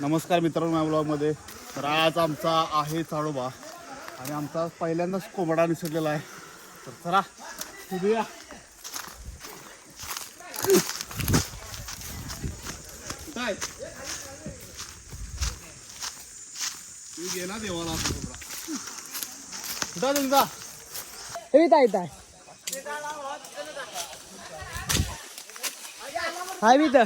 नमस्कार मित्रांनो, माझ्या ब्लॉगमध्ये. तर आज आमचा आहे चाळोबा आणि आमचा पहिल्यांदाच कोंबडा निसटलेला आहे. तर चला शोधूया. काय तू गेला देवाला कोंबडा कुठं तुमचा हाय मी तर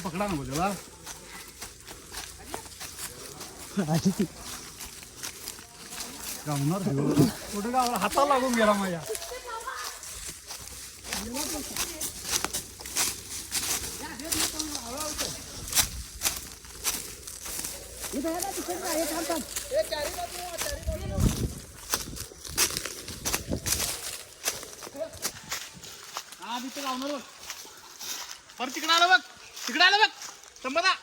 पकडा ना बोला गावणार कुठे गावला हाताला लागून गेला माझ्या. हा तिथे गावणार बघ. बरं तिकडे आलं बघ, तिकडे आलं बघ संपदा.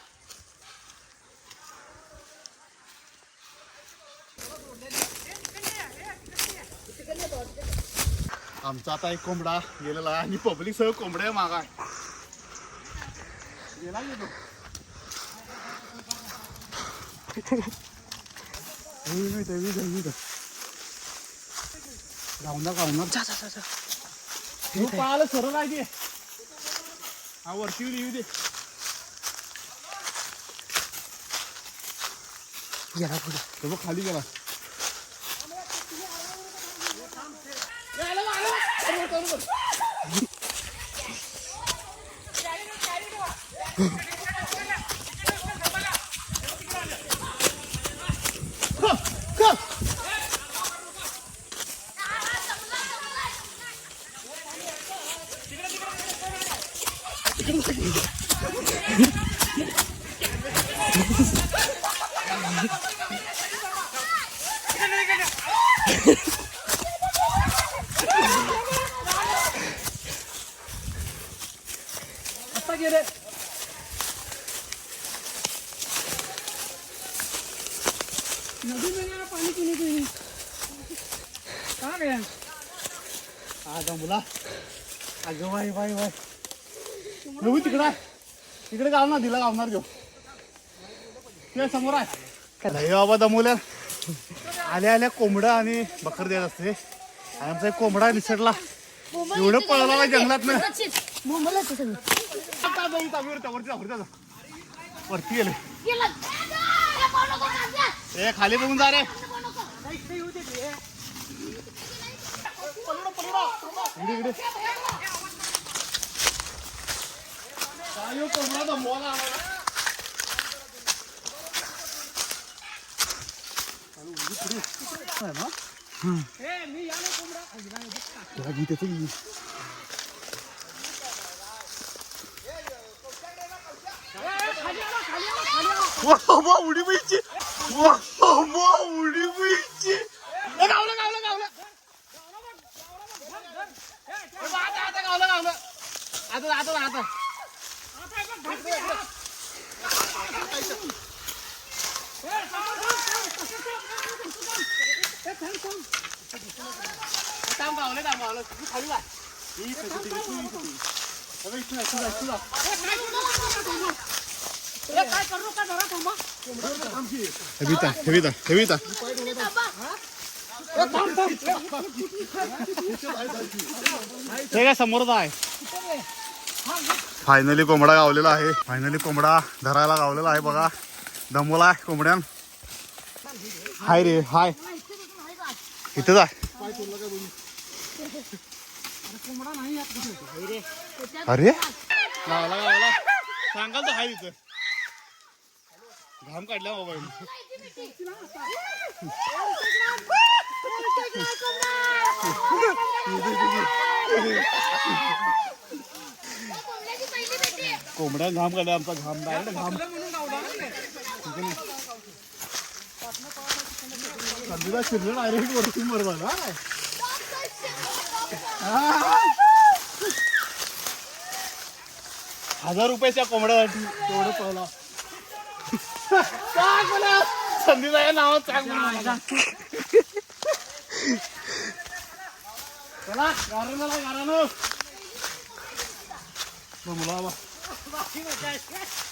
आमचा आता एक कोंबडा गेलेला आहे आणि पब्लिक सगळं कोंबड्या मागा गेला गेलो. तू पाहायला सरळ आहे ते. हा वरती येऊ दे. गेला पुढे तो खाली गेला. आता गेले नदी में पानी पीने के लिए कहाँ गया? आगा मुला अगं वाय वाय वाय येऊ तिकडं आहे. तिकडे गावणार दिला गावणार घेऊ ते समोर आहे. नाही बाबा दमवल्या आल्या आल्या कोंबडा आणि बकर देत असते. आणि आमचा एक कोंबडा निसटला. एवढं पळाला का जंगलात ना वरती गेले. ए खाली बघून जा रे. इकडे कोंबडा दमवाला उडी पाहिजे. उडी पाहिजे. गावलं गावलं गावलं आता गावलं गावलं. आता आता आता गावलं खाली बाय. हे काय समोरच आहे. फायनली कोंबडा गावलेला आहे. फायनली कोंबडा धरायला गावलेला आहे बघा. दमवला आहे कोंबड्यान. हाय रे हाय इथंच आहे. अरे गावला गावला सांगाल तर हाय तिथं. घाम काढला मोबाईल. कोंबड्या घाम काढला आमचा. घाम डायरेक्ट घाम संधीला शिरलं डायरेक्ट वरती मरवा ना. 1000 रुपयाच्या कोंबड्यासाठी तेवढं पळला. संधीचा या नावात सांग चला गारानो मुला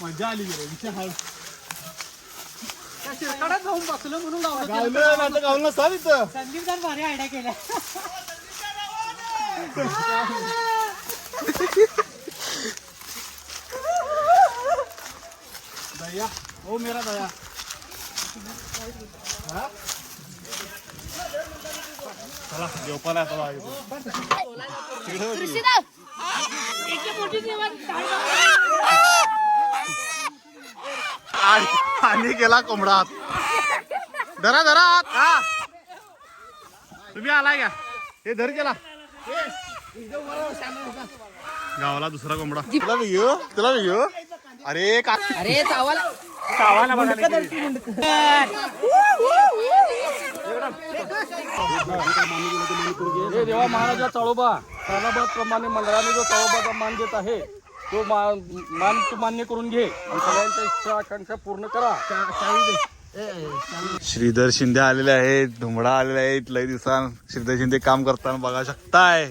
मजा आली गेली. शिरकाडात जाऊन बसलो म्हणून लावलं. गावलं नाही तर गावलं नसता तिथं. संदीप जर भारी आयडिया केल्या. दया ओ मेरा दया. चला जेवपाला आणि गेला कोंबडा. धरा धरा हा तुम्ही आलाय का हे धर गेला. गावाला दुसरा कोंबडा तुला बी घेऊ तुला बी घेऊ. अरे का अरे चावाला देवा महाराजा चळोबा प्रमाणे मंडळाने जो चळोबाचा मान देत आहे तो मान तू मान्य करून घे आणि सगळ्यांच्या इच्छा आकांक्षा पूर्ण करा. श्रीधर शिंदे आलेले आहेत. धुमडा आलेले आहेत. लय दिवसां श्रीधर शिंदे काम करताना बघा शकताय.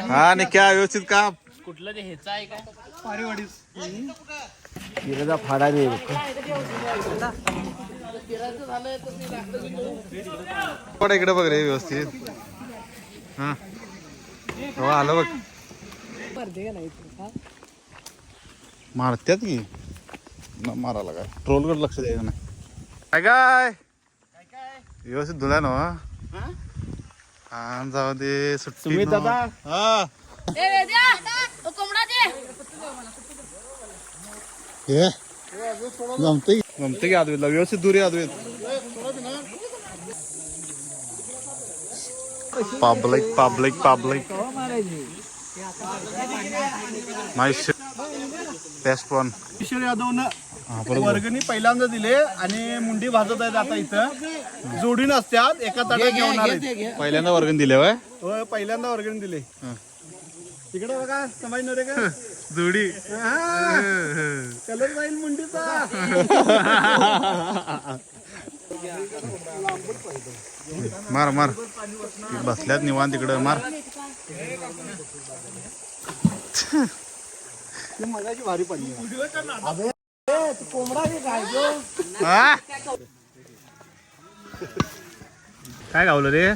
हा नाही क्या व्यवस्थित काम कुठलं ते ह्याचं आहे काय फाडा दे पण इकडे बघ रे व्यवस्थित. हा हो आलं बघ. मारत्यात की मारायला काय ट्रोलकडे लक्ष द्यायचं नाही. काय व्यवस्थित धुला ना हा जाऊ दे सुट्टी दादा. हा जमते की आदवीला व्यवस्थित दुरी आदवीत. Public public public best one. Kishore यादवनं वर्गणी पहिल्यांदा दिले आणि मुंडी भाजत आहेत आता इथं जोडी नसत्यात एका ताटात जेवणार आहेत. पहिल्यांदा वर्गणी दिले होय पहिल्यांदा वर्गणी दिले. तिकडे बघा समजणार रे का जोडी कलर जाईल मुंडीचा. मार मार बसल्यात निवांत तिकडे मार. मगाची भारी पडली कोंबडा काय गावलं रे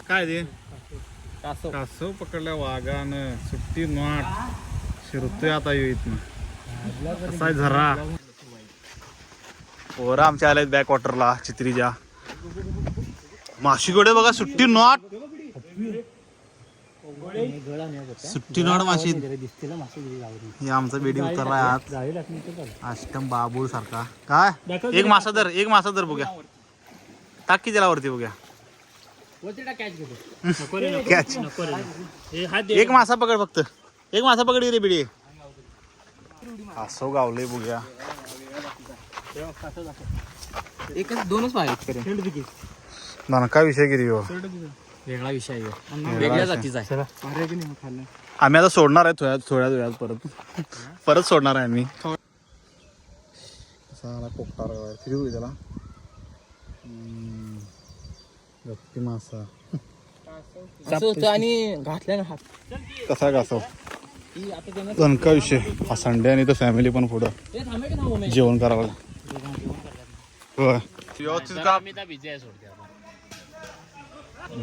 काय ते कासव पकडल्या वाघानं सुट्टी नॉट शिरतोय आता येत ना झरा. पोरं आमच्या आल्यात बॅक वॉटरला चित्रीच्या माशीकडे बघा सुट्टी नॉट सुट्टी नॉट माशी. हे आमचा बेडी उतरला आत अष्टम बाबूळ सारखा. काय एक मासा दर बघ्या टाक की त्याला वरती बघ्या. कॅच एक मासा पकड फक्त एक मासा पकड रे बिडी. असं गावले बघ्या. एकच दोनच पाहिजे काय विषय गिरी वेगळा विषय आहे वेगळ्या जातीचा आहे. आम्ही आता सोडणार आहे थोड्या वेळात परत सोडणार आहे आम्ही. पोपटार फिरू त्याला गप्पी मासा आणि घातल्या ना हात कसा घासव दणका विषय. हा संडे आणि तर फॅमिली पण पुढं जेवण करावं. व्यवस्थित का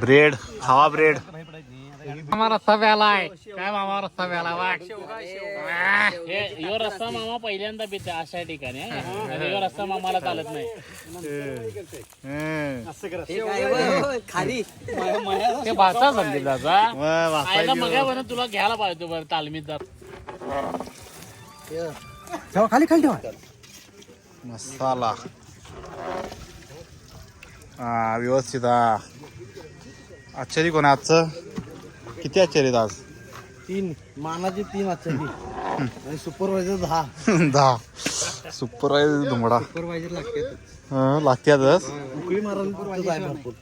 ब्रेड खावा ब्रेड. मामा रस्ता प्यालाय काय मामा रस्ता प्याला वाघ यो रस्ता मामा पहिल्यांदा पिता अशा ठिकाणी. यो रस्ता मामाला चालत नाही खाली ते भाषा संदीप दादा मग बरं तुला घ्यायला पाहिजे बरं तालमीत जात खाली खाली ठेवा मसाला हा व्यवस्थित. हा आश्चर्य कोण आजचं किती आश्चर्य आज 3 मानाची 3 आजच्या सुपरवायझर 10. 10 सुपरवायझर दुमडा सुपरवायझर लागते. लागत्यातच. उकळी मारायला भरपूर.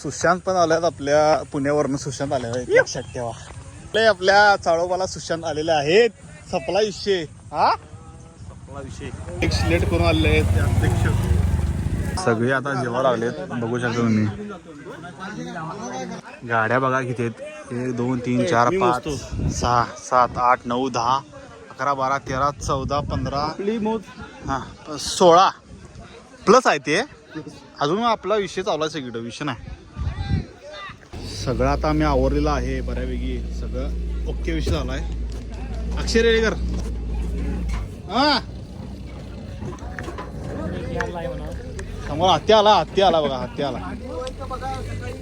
सुशांत पण आल्यात आपल्या पुण्यावरनं. सुशांत आले आहेत लक्षात ठेवा. आपल्या चाळोबाला सुशांत आलेले आहेत. सपला विषय हा विषय एक सिलेक्ट करून आलेले आहेत ते अध्यक्ष. सगळे आता जेव्हा लागलेत बघू शकता तुम्ही. गाड्या बघा किती आहेत. 1 2 3 4 5 6 7 8 9 10 11 12 13 14 15 हा 16 प्लस आहे ते. अजून आपला विषय चालू आहे सगळीकडे. विषय नाही. सगळं आता आम्ही आवरलेलं आहे बऱ्यापैकी. सगळं ओके विषय झाला आहे. अक्षय रेडेकर हा समोर हत्ती आला बघा. हत्ती आला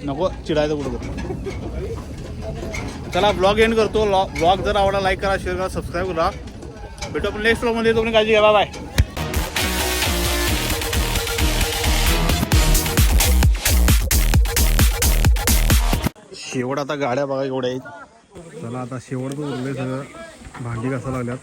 नको चिडायचं कुठं. चला ब्लॉग एंड करतो. ब्लॉग जर आवडला लाईक करा, शेअर करा, सबस्क्राईब करा. भेटू आपण नेक्स्ट ब्लॉगमध्ये. तुम्ही काळजी घ्या. बाय. शेवट आता गाड्या बघा एवढ्या आहेत. चला आता शेवट उरले सगळं. भांडी घासायला लागल्यात.